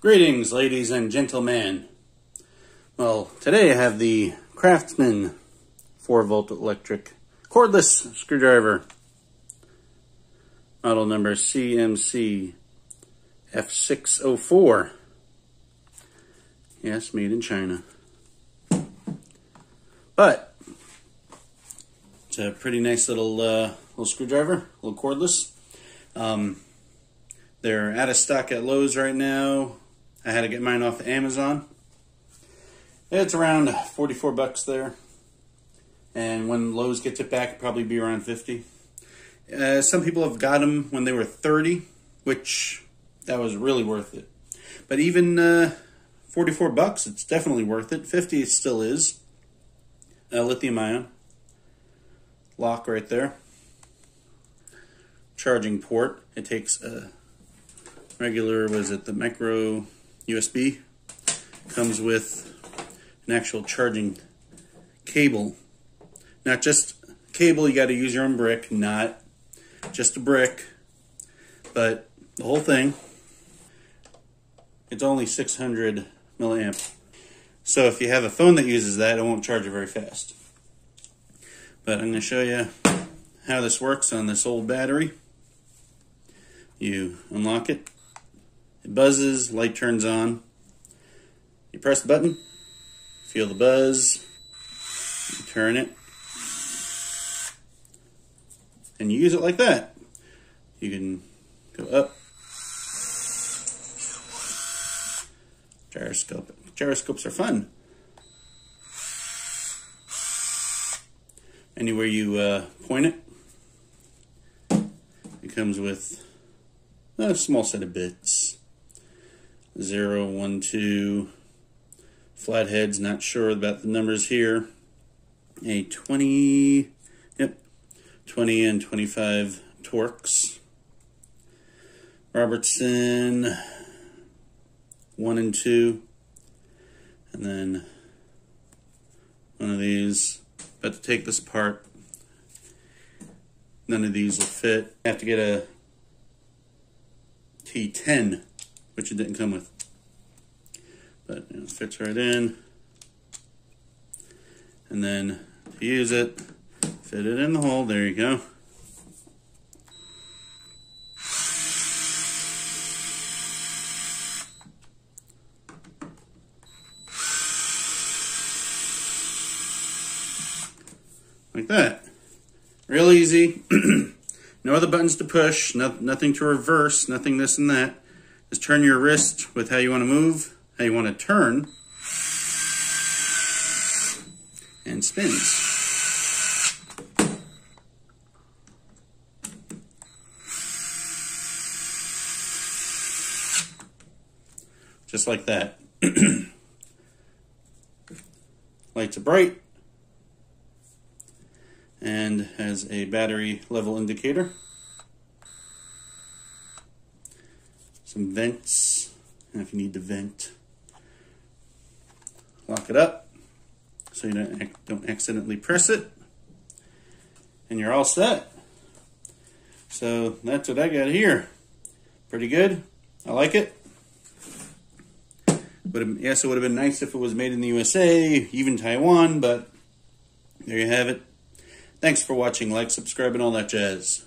Greetings, ladies and gentlemen. Well, today I have the Craftsman 4-volt electric cordless screwdriver. Model number CMCF604. Yes, made in China. But it's a pretty nice little screwdriver, a little cordless. They're out of stock at Lowe's right now. I had to get mine off of Amazon. It's around 44 bucks there. And when Lowe's gets it back, it'll probably be around 50. Some people have got them when they were 30, which that was really worth it. But even 44 bucks, it's definitely worth it. 50 it still is. Lithium ion. Lock right there. Charging port. It takes a regular, the micro USB. Comes with an actual charging cable. Not just cable, you got to use your own brick, not just a brick, but the whole thing. It's only 600 milliamp. So if you have a phone that uses that, it won't charge it very fast. But I'm going to show you how this works on this old battery. You unlock it. It buzzes, light turns on. You press the button, feel the buzz, you turn it, and you use it like that. You can go up, gyroscope. Gyroscopes are fun. Anywhere you point it, it comes with a small set of bits. 0, 1, 2, flatheads, not sure about the numbers here. A 20 and 25 Torx. Robertson, 1 and 2. And then one of these. About to take this apart. None of these will fit. I have to get a T10, which it didn't come with. But it fits right in. And then to use it, fit it in the hole. There you go. Like that. Real easy. No other buttons to push, nothing to reverse, nothing this and that. Just turn your wrist with how you want to move, how you want to turn, and spins. Just like that. Lights are bright and has a battery level indicator. Some vents, and if you need to vent, lock it up so you don't accidentally press it, and you're all set. So that's what I got here. Pretty good. I like it. Yes, it would have been nice if it was made in the USA, even Taiwan, but there you have it. Thanks for watching. Like, subscribe, and all that jazz.